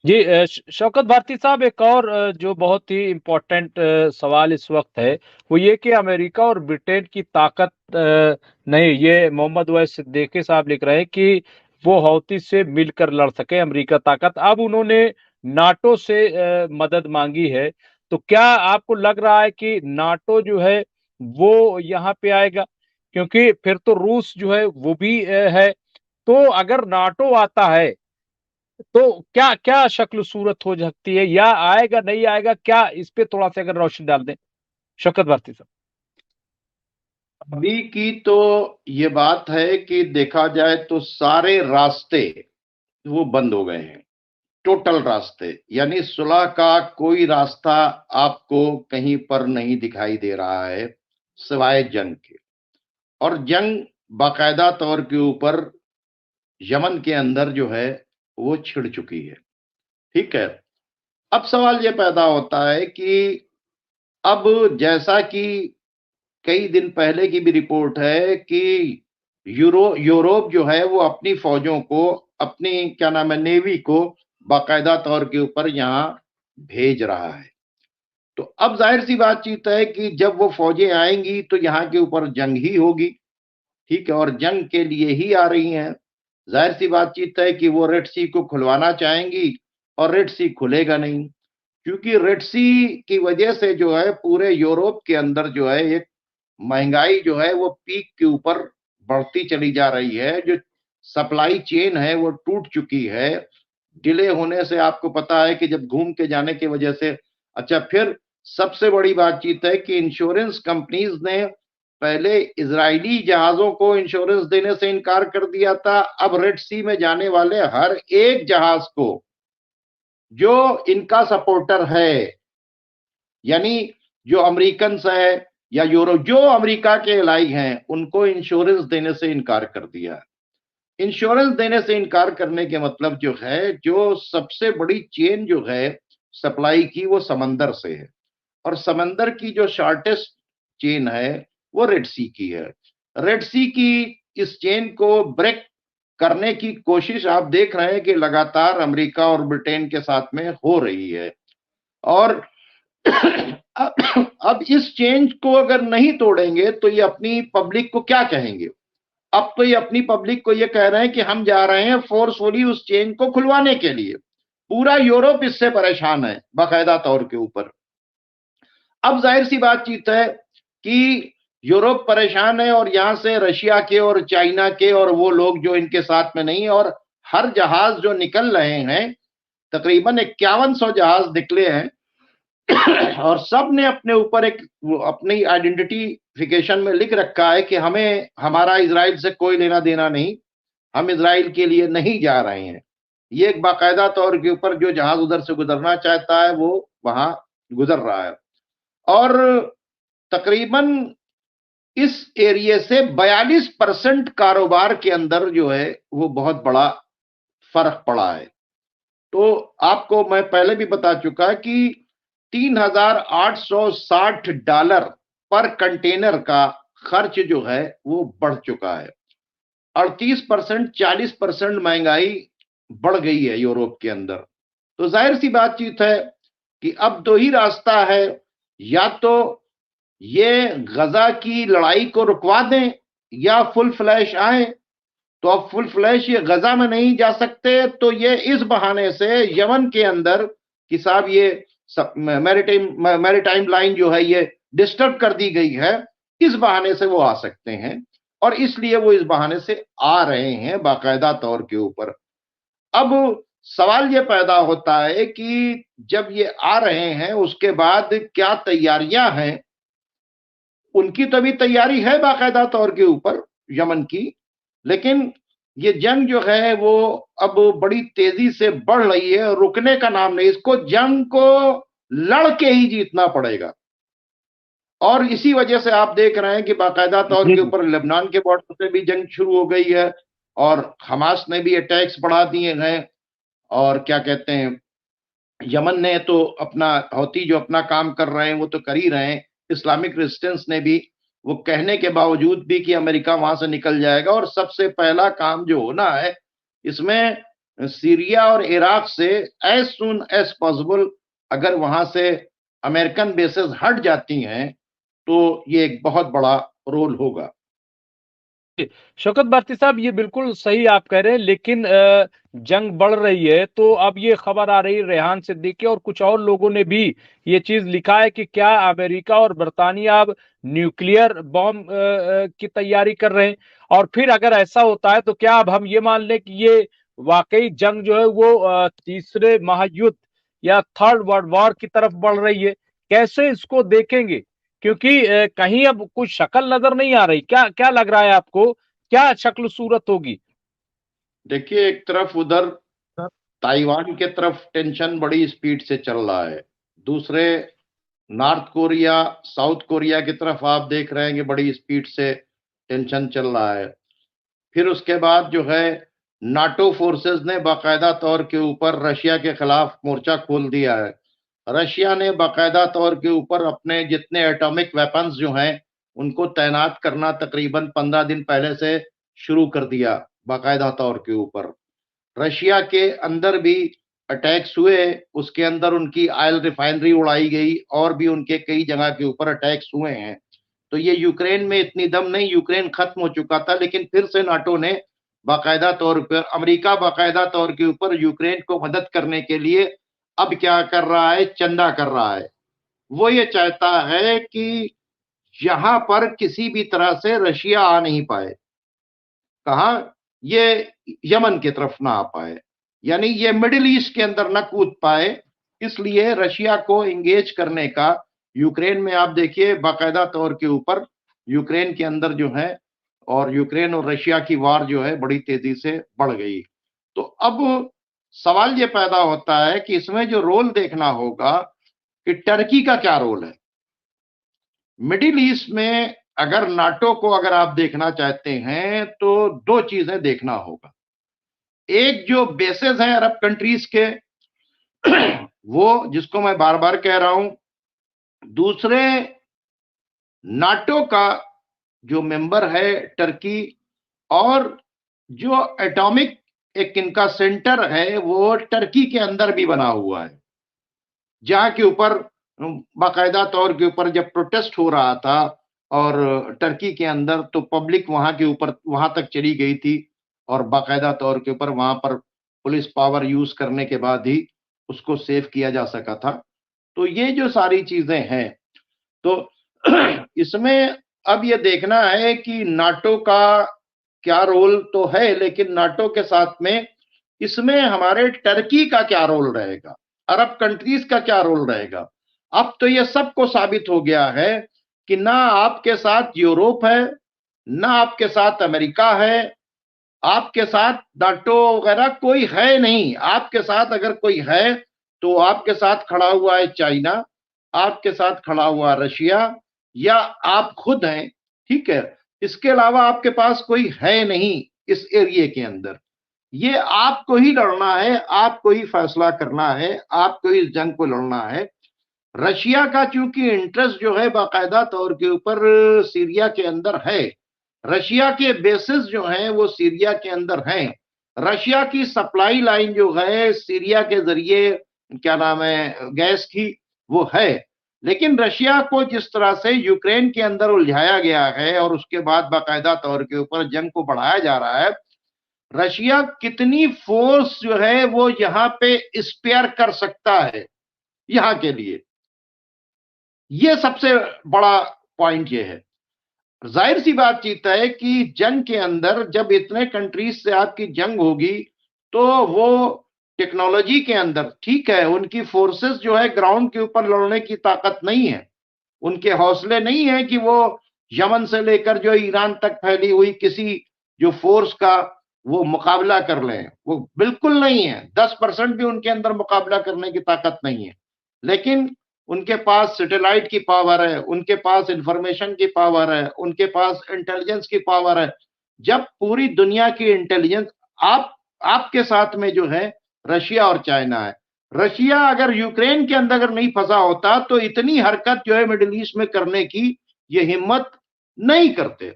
जी शौकत भारती साहब, एक और जो बहुत ही इम्पोर्टेंट सवाल इस वक्त है, वो ये कि अमेरिका और ब्रिटेन की ताकत नहीं, ये मोहम्मद वैस सिद्दीकी साहब लिख रहे हैं कि वो हौती से मिलकर लड़ सके अमेरिका ताकत। अब उन्होंने नाटो से मदद मांगी है। तो क्या आपको लग रहा है कि नाटो जो है वो यहाँ पे आएगा? क्योंकि फिर तो रूस जो है वो भी है। तो अगर नाटो आता है तो क्या क्या शक्ल सूरत हो सकती है, या आएगा नहीं आएगा, क्या इस पे थोड़ा सा अगर रोशनी डाल दें शौकत भारती साहब। अभी की तो ये बात है कि देखा जाए तो सारे रास्ते वो बंद हो गए हैं। टोटल रास्ते, यानी सुलह का कोई रास्ता आपको कहीं पर नहीं दिखाई दे रहा है सिवाय जंग के। और जंग बाकायदा तौर के ऊपर यमन के अंदर जो है वो छिड़ चुकी है। ठीक है। अब सवाल ये पैदा होता है कि अब जैसा कि कई दिन पहले की भी रिपोर्ट है कि यूरोप जो है वो अपनी फौजों को, अपनी क्या नाम है, नेवी को बाकायदा तौर के ऊपर यहां भेज रहा है। तो अब जाहिर सी बातचीत है कि जब वो फौजें आएंगी तो यहाँ के ऊपर जंग ही होगी। ठीक है। और जंग के लिए ही आ रही हैं। जाहिर सी बातचीत है कि वो रेड सी को खुलवाना चाहेंगी, और रेड सी खुलेगा नहीं, क्योंकि रेड सी की वजह से जो है पूरे यूरोप के अंदर जो है एक महंगाई जो है वो पीक के ऊपर बढ़ती चली जा रही है। जो सप्लाई चेन है वो टूट चुकी है। डिले होने से आपको पता है कि जब घूम के जाने की वजह से, अच्छा, फिर सबसे बड़ी बातचीत है कि इंश्योरेंस कंपनीज ने पहले इजरायली जहाजों को इंश्योरेंस देने से इनकार कर दिया था। अब रेड सी में जाने वाले हर एक जहाज को जो इनका सपोर्टर है, यानी जो अमेरिकन है या यूरोप, जो अमेरिका के एलाई हैं, उनको इंश्योरेंस देने से इनकार कर दिया। इंश्योरेंस देने से इनकार करने के मतलब जो है, जो सबसे बड़ी चेन जो है सप्लाई की वो समंदर से है, और समंदर की जो शॉर्टेस्ट चेन है वो रेड सी की है। रेड सी की इस चेन को ब्रेक करने की कोशिश आप देख रहे हैं कि लगातार अमेरिका और ब्रिटेन के साथ में हो रही है। और अब इस चेंज को अगर नहीं तोड़ेंगे तो ये अपनी पब्लिक को क्या कहेंगे? अब तो ये अपनी पब्लिक को ये कह रहे हैं कि हम जा रहे हैं फोर्सफुली उस चेन को खुलवाने के लिए। पूरा यूरोप इससे परेशान है बाकायदा तौर के ऊपर। अब जाहिर सी बातचीत है कि यूरोप परेशान है, और यहां से रशिया के और चाइना के और वो लोग जो इनके साथ में नहीं है, और हर जहाज जो निकल रहे हैं, तकरीबन 5100 जहाज निकले हैं। और सब ने अपने ऊपर एक अपनी आइडेंटिफिकेशन में लिख रखा है कि हमें, हमारा इजराइल से कोई लेना देना नहीं, हम इजराइल के लिए नहीं जा रहे हैं। ये एक बाकायदा तौर के ऊपर जो जहाज उधर से गुजरना चाहता है वो वहां गुजर रहा है। और तकरीबन इस एरिया से 42% कारोबार के अंदर जो है वो बहुत बड़ा फर्क पड़ा है। तो आपको मैं पहले भी बता चुका कि $3,860 पर कंटेनर का खर्च जो है वो बढ़ चुका है। 38%, 40% महंगाई बढ़ गई है यूरोप के अंदर। तो जाहिर सी बातचीत है कि अब दो ही रास्ता है, या तो ये गजा की लड़ाई को रुकवा दें या फुल फ्लैश आए। तो अब फुल फ्लैश ये गजा में नहीं जा सकते, तो ये इस बहाने से यमन के अंदर कि साहब ये मैरिटाइम लाइन जो है ये डिस्टर्ब कर दी गई है, इस बहाने से वो आ सकते हैं। और इसलिए वो इस बहाने से आ रहे हैं बाकायदा तौर के ऊपर। अब सवाल ये पैदा होता है कि जब ये आ रहे हैं उसके बाद क्या तैयारियां हैं? उनकी तो भी तैयारी है बाकायदा तौर के ऊपर यमन की, लेकिन ये जंग जो है वो अब बड़ी तेजी से बढ़ रही है, रुकने का नाम नहीं। इसको, जंग को लड़ के ही जीतना पड़ेगा। और इसी वजह से आप देख रहे हैं कि बाकायदा तौर जी के जी। ऊपर लेबनान के बॉर्डर पे भी जंग शुरू हो गई है, और हमास ने भी अटैक्स बढ़ा दिए हैं। और क्या कहते हैं, यमन ने तो अपना, हौती जो अपना काम कर रहे हैं वो तो कर ही रहे हैं। इस्लामिक रेजिस्टेंस ने भी, वो कहने के बावजूद भी कि अमेरिका वहां से निकल जाएगा, और सबसे पहला काम जो होना है इसमें सीरिया और इराक से एज सुन एज पॉसिबल अगर वहां से अमेरिकन बेसेस हट जाती हैं तो ये एक बहुत बड़ा रोल होगा। शौकत भारती साहब, ये बिल्कुल सही आप कह रहे हैं, लेकिन जंग बढ़ रही है तो अब ये खबर आ रही है, रेहान सिद्दीकी और कुछ और लोगों ने भी ये चीज लिखा है कि क्या अमेरिका और बर्तानिया अब न्यूक्लियर बॉम्ब की तैयारी कर रहे हैं। और फिर अगर ऐसा होता है तो क्या अब हम ये मान लें कि ये वाकई जंग जो है वो तीसरे महायुद्ध या थर्ड वर्ल्ड वॉर की तरफ बढ़ रही है। कैसे इसको देखेंगे, क्योंकि कहीं अब कुछ शक्ल नजर नहीं आ रही। क्या क्या लग रहा है आपको, क्या शक्ल सूरत होगी? देखिए, एक तरफ उधर ताइवान के तरफ टेंशन बड़ी स्पीड से चल रहा है, दूसरे नॉर्थ कोरिया साउथ कोरिया की तरफ आप देख रहे हैं कि बड़ी स्पीड से टेंशन चल रहा है। फिर उसके बाद जो है नाटो फोर्सेस ने बाकायदा तौर के ऊपर रशिया के खिलाफ मोर्चा खोल दिया है। रशिया ने बाकायदा तौर के ऊपर अपने जितने एटॉमिक वेपन्स जो हैं उनको तैनात करना तकरीबन 15 दिन पहले से शुरू कर दिया बाकायदा तौर के ऊपर। रशिया के अंदर भी अटैक्स हुए, उसके अंदर उनकी ऑयल रिफाइनरी उड़ाई गई और भी उनके कई जगह के ऊपर अटैक्स हुए हैं। तो ये यूक्रेन में इतनी दम नहीं, यूक्रेन खत्म हो चुका था, लेकिन फिर से नाटो ने बाकायदा तौर पर, अमेरिका बाकायदा तौर के ऊपर यूक्रेन को मदद करने के लिए अब क्या कर रहा है, चंदा कर रहा है। वो ये चाहता है कि यहां पर किसी भी तरह से रशिया आ नहीं पाए। कहा, ये यमन की तरफ ना आ पाए, यानी ये मिडिल ईस्ट के अंदर ना कूद पाए। इसलिए रशिया को एंगेज करने का यूक्रेन में आप देखिए बाकायदा तौर के ऊपर यूक्रेन के अंदर जो है, और यूक्रेन और रशिया की वार जो है बड़ी तेजी से बढ़ गई। तो अब सवाल ये पैदा होता है कि इसमें जो रोल देखना होगा कि टर्की का क्या रोल है मिडिल ईस्ट में। अगर नाटो को अगर आप देखना चाहते हैं तो दो चीजें देखना होगा। एक जो बेसेस हैं अरब कंट्रीज के वो जिसको मैं बार बार कह रहा हूं। दूसरे, नाटो का जो मेंबर है टर्की, और जो एटॉमिक एक इनका सेंटर है वो टर्की के अंदर भी बना हुआ है, जहां के ऊपर बाकायदा तौर के ऊपर जब प्रोटेस्ट हो रहा था और टर्की के अंदर, तो पब्लिक वहां के ऊपर वहां तक चली गई थी और बाकायदा तौर के ऊपर वहां पर पुलिस पावर यूज करने के बाद ही उसको सेव किया जा सका था। तो ये जो सारी चीजें हैं, तो इसमें अब ये देखना है कि नाटो का क्या रोल तो है, लेकिन नाटो के साथ में इसमें हमारे टर्की का क्या रोल रहेगा, अरब कंट्रीज का क्या रोल रहेगा। अब तो ये सबको साबित हो गया है कि ना आपके साथ यूरोप है, ना आपके साथ अमेरिका है, आपके साथ नाटो वगैरह कोई है नहीं। आपके साथ अगर कोई है तो आपके साथ खड़ा हुआ है चाइना, आपके साथ खड़ा हुआ रशिया, या आप खुद हैं। ठीक है, इसके अलावा आपके पास कोई है नहीं इस एरिया के अंदर। ये आपको ही लड़ना है, आपको ही फैसला करना है, आपको ही इस जंग को लड़ना है। रशिया का चूंकि इंटरेस्ट जो है बाकायदा तौर के ऊपर सीरिया के अंदर है, रशिया के बेसिस जो हैं वो सीरिया के अंदर हैं, रशिया की सप्लाई लाइन जो है सीरिया के जरिए क्या नाम है गैस की वो है। लेकिन रशिया को जिस तरह से यूक्रेन के अंदर उलझाया गया है और उसके बाद बाकायदा तौर के ऊपर जंग को बढ़ाया जा रहा है, रशिया कितनी फोर्स जो है वो यहाँ पे स्पेयर कर सकता है यहाँ के लिए, ये सबसे बड़ा पॉइंट ये है। जाहिर सी बातचीत है कि जंग के अंदर जब इतने कंट्रीज से आपकी जंग होगी तो वो टेक्नोलॉजी के अंदर, ठीक है, उनकी फोर्सेस जो है ग्राउंड के ऊपर लड़ने की ताकत नहीं है, उनके हौसले नहीं है कि वो यमन से लेकर जो ईरान तक फैली हुई किसी जो फोर्स का वो मुकाबला कर लें, वो बिल्कुल नहीं है। 10% भी उनके अंदर मुकाबला करने की ताकत नहीं है। लेकिन उनके पास सैटेलाइट की पावर है, उनके पास इंफॉर्मेशन की पावर है, उनके पास इंटेलिजेंस की पावर है। जब पूरी दुनिया की इंटेलिजेंस आपके साथ में जो है रशिया और चाइना है, रशिया अगर यूक्रेन के अंदर अगर नहीं फंसा होता तो इतनी हरकत जो है मिडिल ईस्ट में करने की ये हिम्मत नहीं करते।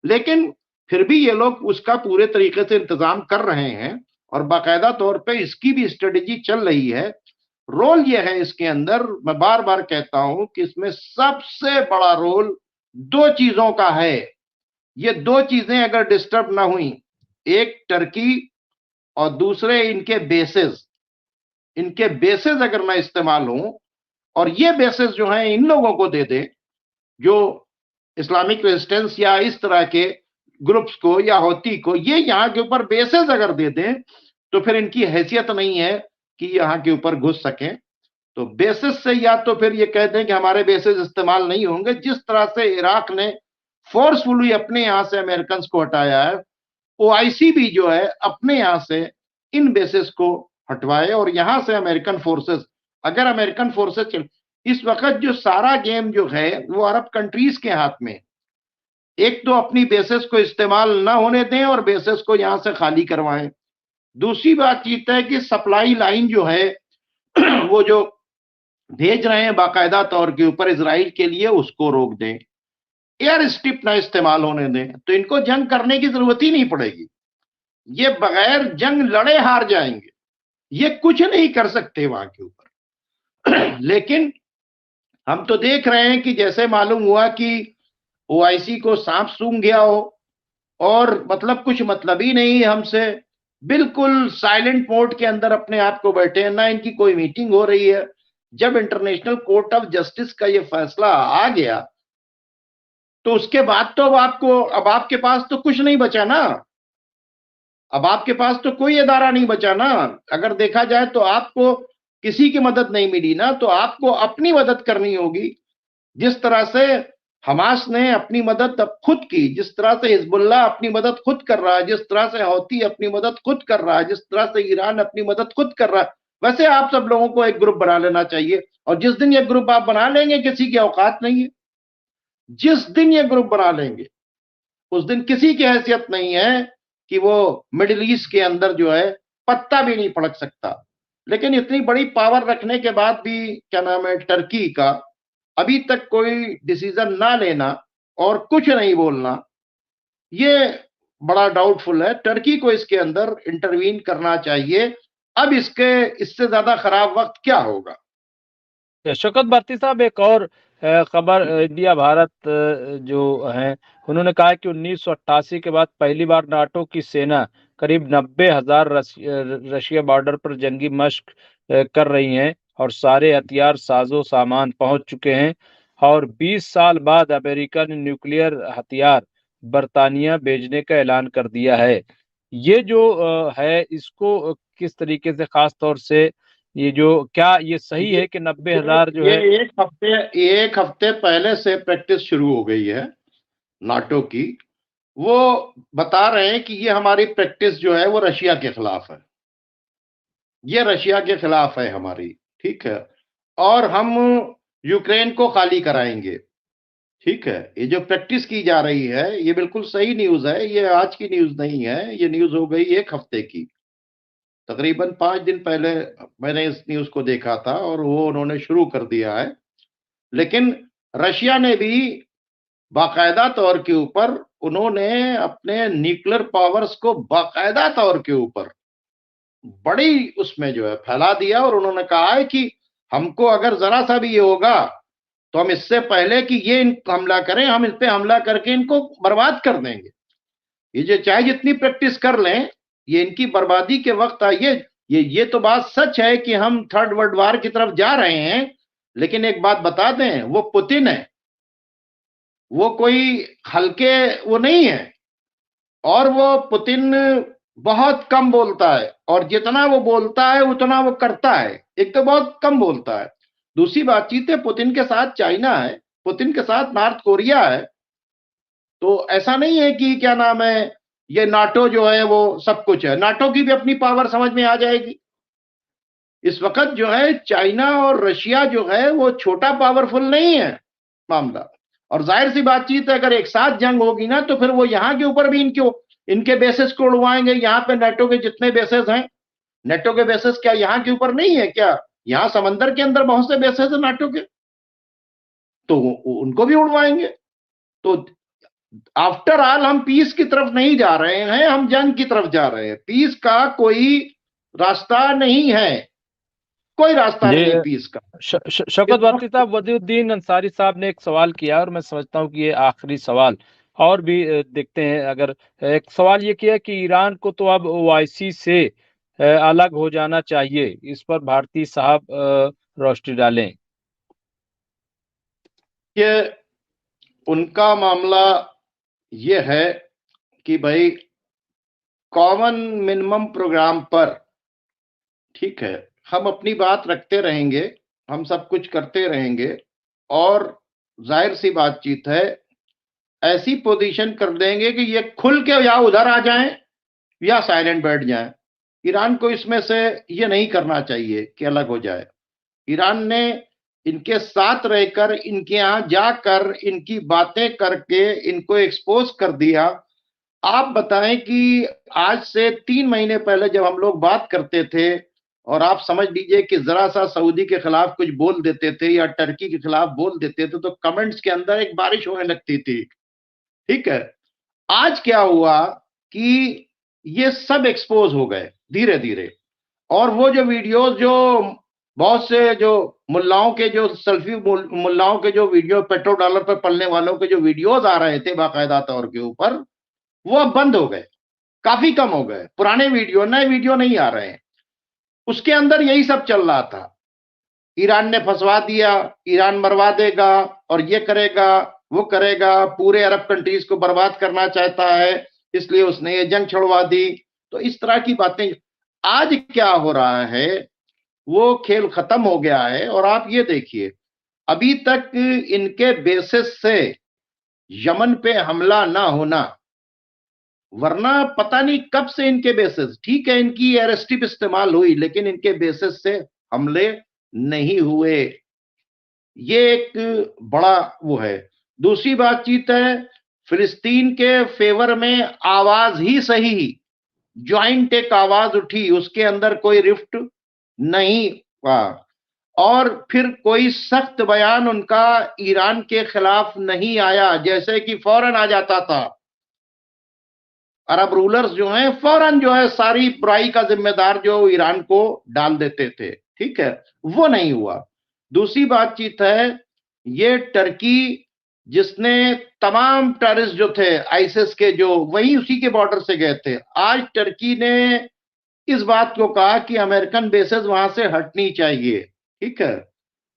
लेकिन फिर भी ये लोग उसका पूरे तरीके से इंतजाम कर रहे हैं और बाकायदा तौर पे इसकी भी स्ट्रेटेजी चल रही है। रोल ये है इसके अंदर, मैं बार बार कहता हूं कि इसमें सबसे बड़ा रोल दो चीजों का है। ये दो चीजें अगर डिस्टर्ब ना हुई, एक टर्की और दूसरे इनके बेसेस अगर ना इस्तेमाल हो, और ये बेसेस जो हैं इन लोगों को दे दे, जो इस्लामिक रेजिस्टेंस या इस तरह के ग्रुप्स को या हौती को, ये यहाँ के ऊपर बेसेस अगर दे दें, तो फिर इनकी हैसियत नहीं है कि यहाँ के ऊपर घुस सकें। तो बेसिस से या तो फिर ये कहते हैं कि हमारे बेसिस इस्तेमाल नहीं होंगे। जिस तरह से इराक ने फोर्सफुली अपने यहां से अमेरिकन को हटाया है, ओआईसी भी जो है अपने यहां से इन बेसिस को हटवाए, और यहां से अमेरिकन फोर्सेस, अगर अमेरिकन फोर्सेस इस वक्त जो सारा गेम जो है वो अरब कंट्रीज के हाथ में, एक तो अपनी बेसिस को इस्तेमाल ना होने दें और बेसिस को यहां से खाली करवाएं। दूसरी बातचीत है कि सप्लाई लाइन जो है वो जो भेज रहे हैं बाकायदा तौर के ऊपर इजराइल के लिए, उसको रोक दें, एयर स्ट्रिप ना इस्तेमाल होने दें, तो इनको जंग करने की जरूरत ही नहीं पड़ेगी। ये बगैर जंग लड़े हार जाएंगे, ये कुछ नहीं कर सकते वहां के ऊपर। लेकिन हम तो देख रहे हैं कि जैसे मालूम हुआ कि ओआईसी को सांप सूंघ गया हो, और मतलब कुछ मतलब ही नहीं हमसे, बिल्कुल साइलेंट मोड के अंदर अपने आप को बैठे हैं, ना इनकी कोई मीटिंग हो रही है। जब इंटरनेशनल कोर्ट ऑफ जस्टिस का ये फैसला आ गया, तो उसके बाद तो अब आपके पास तो कुछ नहीं बचा ना, अब आपके पास तो कोई अदारा नहीं बचा ना। अगर देखा जाए तो आपको किसी की मदद नहीं मिली ना, तो आपको अपनी मदद करनी होगी। जिस तरह से हमास ने अपनी मदद अब खुद की, जिस तरह से हिजबुल्लाह अपनी मदद खुद कर रहा है, जिस तरह से हौती अपनी मदद खुद कर रहा है, जिस तरह से ईरान अपनी मदद खुद कर रहा है, वैसे आप सब लोगों को एक ग्रुप बना लेना चाहिए। और जिस दिन ये ग्रुप आप बना लेंगे, किसी की औकात नहीं है। जिस दिन ये ग्रुप बना लेंगे, उस दिन किसी की हैसियत नहीं है कि वो मिडिल ईस्ट के अंदर जो है पत्ता भी नहीं पड़क सकता। लेकिन इतनी बड़ी पावर रखने के बाद भी क्या नाम है, टर्की का अभी तक कोई डिसीजन ना लेना और कुछ नहीं बोलना, ये बड़ा डाउटफुल है। टर्की को इसके अंदर इंटरवीन करना चाहिए। अब इससे ज्यादा खराब वक्त क्या होगा। शौकत भारती साहब, एक और खबर, इंडिया भारत जो है, उन्होंने कहा कि 1988 के बाद पहली बार नाटो की सेना करीब 90,000 रशिया बॉर्डर पर जंगी मश्क कर रही हैं, और सारे हथियार साजो सामान पहुंच चुके हैं। और 20 साल बाद अमेरिका ने न्यूक्लियर हथियार बर्तानिया भेजने का ऐलान कर दिया है। ये जो है, इसको किस तरीके से, खास तौर से ये जो, क्या ये सही ये है कि 90,000 जो ये है? एक हफ्ते पहले से प्रैक्टिस शुरू हो गई है नाटो की। वो बता रहे हैं कि ये हमारी प्रैक्टिस जो है वो रशिया के खिलाफ है, ये रशिया के खिलाफ है हमारी, ठीक है, और हम यूक्रेन को खाली कराएंगे। ठीक है, ये जो प्रैक्टिस की जा रही है ये बिल्कुल सही न्यूज है, ये आज की न्यूज नहीं है, ये न्यूज हो गई एक हफ्ते की। तकरीबन 5 दिन पहले मैंने इस न्यूज को देखा था, और वो उन्होंने शुरू कर दिया है। लेकिन रशिया ने भी बाकायदा तौर के ऊपर, उन्होंने अपने न्यूक्लियर पावर्स को बाकायदा तौर के ऊपर बड़ी उसमें जो है फैला दिया, और उन्होंने कहा है कि हमको अगर जरा सा भी ये होगा, तो हम इससे पहले कि ये हमला करें, हम इस पे हमला करके इनको बर्बाद कर देंगे। ये जो चाहे जितनी प्रैक्टिस कर लें, ये इनकी बर्बादी के वक्त आइए। ये तो बात सच है कि हम थर्ड वर्ल्ड वार की तरफ जा रहे हैं, लेकिन एक बात बता दें, वो पुतिन है, वो कोई हल्के वो नहीं है। और वो पुतिन बहुत कम बोलता है, और जितना वो बोलता है उतना वो करता है। एक तो बहुत कम बोलता है, दूसरी बातचीत है पुतिन के साथ चाइना है, पुतिन के साथ नॉर्थ कोरिया है। तो ऐसा नहीं है कि क्या नाम है, ये नाटो जो है वो सब कुछ है। नाटो की भी अपनी पावर समझ में आ जाएगी। इस वक्त जो है चाइना और रशिया जो है वो छोटा पावरफुल नहीं है मामला। और जाहिर सी बातचीत है, अगर एक साथ जंग होगी ना, तो फिर वो यहाँ के ऊपर भी इनके बेसिस को उड़वाएंगे। यहाँ पे नेटो के जितने बेसिस हैं, नेटो के बेसिस क्या यहाँ के ऊपर नहीं है क्या? यहाँ समंदर के अंदर बहुत से बेसिस है नाटो के, तो उनको भी उड़वाएंगे। तो आफ्टर ऑल हम पीस की तरफ नहीं जा रहे हैं, हम जंग की तरफ जा रहे हैं। पीस का कोई रास्ता नहीं है, कोई रास्ता नहीं ये पीस का इस शौकत भारती वक्त। साहब, वजीउद्दीन अंसारी साहब ने एक सवाल किया और मैं समझता हूँ कि ये आखिरी सवाल, और भी देखते हैं। अगर एक सवाल ये किया कि ईरान को तो अब ओआईसी से अलग हो जाना चाहिए, इस पर भारती साहब रोशनी डालें। ये उनका मामला ये है कि भाई कॉमन मिनिमम प्रोग्राम पर ठीक है, हम अपनी बात रखते रहेंगे, हम सब कुछ करते रहेंगे, और जाहिर सी बातचीत है, ऐसी पोजीशन कर देंगे कि ये खुल के या उधर आ जाएं या साइलेंट बैठ जाएं। ईरान को इसमें से ये नहीं करना चाहिए कि अलग हो जाए। ईरान ने इनके साथ रहकर, इनके यहां जाकर, इनकी बातें करके इनको एक्सपोज कर दिया। आप बताएं कि आज से 3 महीने पहले जब हम लोग बात करते थे, और आप समझ लीजिए कि जरा सा सऊदी के खिलाफ कुछ बोल देते थे या टर्की के खिलाफ बोल देते थे तो कमेंट्स के अंदर एक बारिश होने लगती थी, ठीक है। आज क्या हुआ कि ये सब एक्सपोज हो गए धीरे धीरे। और वो जो वीडियोस, जो बहुत से जो मुल्लाओं के, जो सेल्फी मुल्लाओं के जो वीडियो, पेट्रोल डॉलर पर पलने वालों के जो वीडियोस आ रहे थे बाकायदा तौर के ऊपर, वो अब बंद हो गए, काफी कम हो गए। पुराने वीडियो, नए वीडियो नहीं आ रहे हैं। उसके अंदर यही सब चल रहा था, ईरान ने फंसवा दिया, ईरान मरवा देगा और ये करेगा वो करेगा, पूरे अरब कंट्रीज को बर्बाद करना चाहता है, इसलिए उसने ये जंग छुड़वा दी। तो इस तरह की बातें। आज क्या हो रहा है, वो खेल खत्म हो गया है। और आप ये देखिए, अभी तक इनके बेसिस से यमन पे हमला ना होना, वरना पता नहीं कब से इनके बेसिस, ठीक है इनकी एयर स्ट्रिप इस्तेमाल हुई, लेकिन इनके बेसिस से हमले नहीं हुए। ये एक बड़ा वो है। दूसरी बातचीत है, फिलिस्तीन के फेवर में आवाज ही सही, ज्वाइंट एक आवाज उठी, उसके अंदर कोई रिफ्ट नहीं हुआ। और फिर कोई सख्त बयान उनका ईरान के खिलाफ नहीं आया, जैसे कि फौरन आ जाता था। अरब रूलर्स जो हैं फौरन जो है सारी बुराई का जिम्मेदार जो ईरान को डाल देते थे, ठीक है, वो नहीं हुआ। दूसरी बातचीत है, ये टर्की जिसने तमाम टेररिस्ट जो थे आईसिस के, जो वही उसी के बॉर्डर से गए थे, आज टर्की ने इस बात को कहा कि अमेरिकन बेसेस वहां से हटनी चाहिए, ठीक है।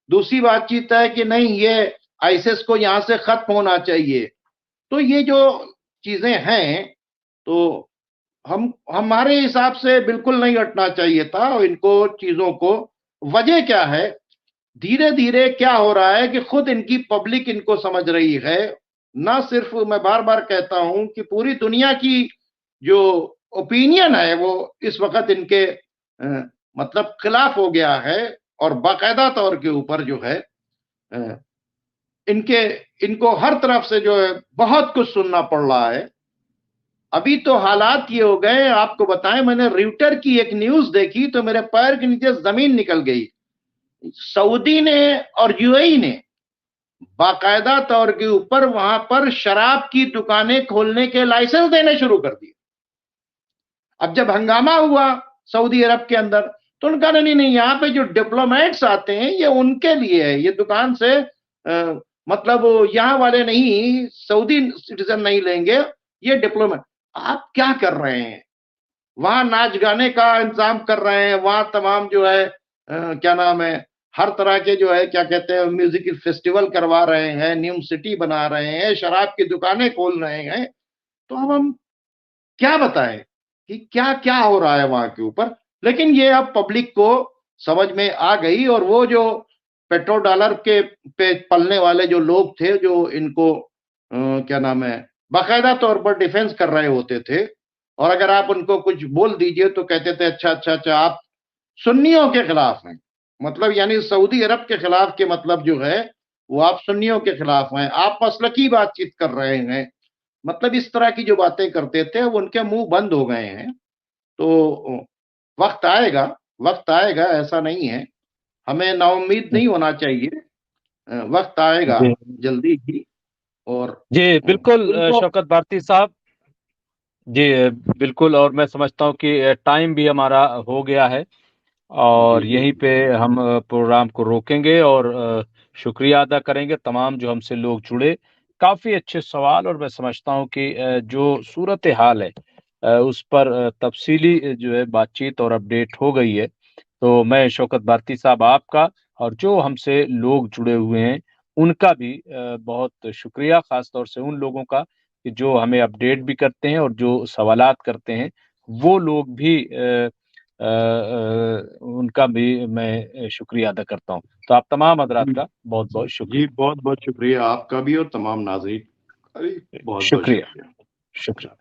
दूसरी बातचीत है कि नहीं, ये आईसिस को यहां से खत्म होना चाहिए। तो ये जो चीजें हैं, तो हम हमारे हिसाब से बिल्कुल नहीं हटना चाहिए था और इनको चीजों को। वजह क्या है, धीरे धीरे क्या हो रहा है कि खुद इनकी पब्लिक इनको समझ रही है। ना सिर्फ, मैं बार बार कहता हूं कि पूरी दुनिया की जो ओपिनियन है वो इस वक्त इनके मतलब खिलाफ हो गया है। और बाकायदा तौर के ऊपर जो है अ, इनके इनको हर तरफ से जो है बहुत कुछ सुनना पड़ रहा है। अभी तो हालात ये हो गए, आपको बताएं, मैंने रियूटर की एक न्यूज देखी तो मेरे पैर के नीचे जमीन निकल गई। सऊदी ने और यूएई ने बाकायदा तौर के ऊपर वहां पर शराब की दुकानें खोलने के लाइसेंस देने शुरू कर दिए। अब जब हंगामा हुआ सऊदी अरब के अंदर, तो उनका नहीं नहीं, यहाँ पे जो डिप्लोमेट्स आते हैं ये उनके लिए है, ये दुकान से मतलब यहाँ वाले नहीं, सऊदी सिटीजन नहीं लेंगे, ये डिप्लोमेट। आप क्या कर रहे हैं, वहां नाच गाने का इंतजाम कर रहे हैं, वहां तमाम जो है क्या नाम है, हर तरह के जो है क्या कहते हैं म्यूजिक फेस्टिवल करवा रहे हैं, न्यू सिटी बना रहे हैं, शराब की दुकानें खोल रहे हैं। तो अब हम क्या बताएं कि क्या क्या हो रहा है वहां के ऊपर। लेकिन ये अब पब्लिक को समझ में आ गई। और वो जो पेट्रोल डॉलर के पे पलने वाले जो लोग थे, जो इनको क्या नाम है बाकायदा तौर पर डिफेंस कर रहे होते थे, और अगर आप उनको कुछ बोल दीजिए तो कहते थे अच्छा अच्छा अच्छा, आप सुन्नियों के खिलाफ हैं, मतलब यानी सऊदी अरब के खिलाफ के मतलब जो है वो आप सुन्नियों के खिलाफ हैं, आप मसलकी बातचीत कर रहे हैं। मतलब इस तरह की जो बातें करते थे वो उनके मुंह बंद हो गए हैं। तो वक्त आएगा, वक्त आएगा, ऐसा नहीं है, हमें नाउम्मीद नहीं होना चाहिए। वक्त आएगा जी जल्दी ही। और जी बिल्कुल उनको शौकत भारती साहब। जी बिल्कुल, और मैं समझता हूँ कि टाइम भी हमारा हो गया है जी और जी यहीं पे हम प्रोग्राम को रोकेंगे और शुक्रिया अदा करेंगे तमाम जो हमसे लोग जुड़े। काफ़ी अच्छे सवाल, और मैं समझता हूँ कि जो सूरत हाल है उस पर तफ़सीली जो है बातचीत और अपडेट हो गई है। तो मैं शौकत भारती साहब आपका और जो हमसे लोग जुड़े हुए हैं, उनका भी बहुत शुक्रिया, ख़ास तौर से उन लोगों का कि जो हमें अपडेट भी करते हैं और जो सवालात करते हैं, वो लोग भी उनका भी मैं शुक्रिया अदा करता हूँ। तो आप तमाम हज़रात जी का बहुत-बहुत जी, शुक्रिया। बहुत बहुत शुक्रिया आपका भी और तमाम नाजरीन का भी बहुत बहुत शुक्रिया, शुक्रिया। शुक्रिया।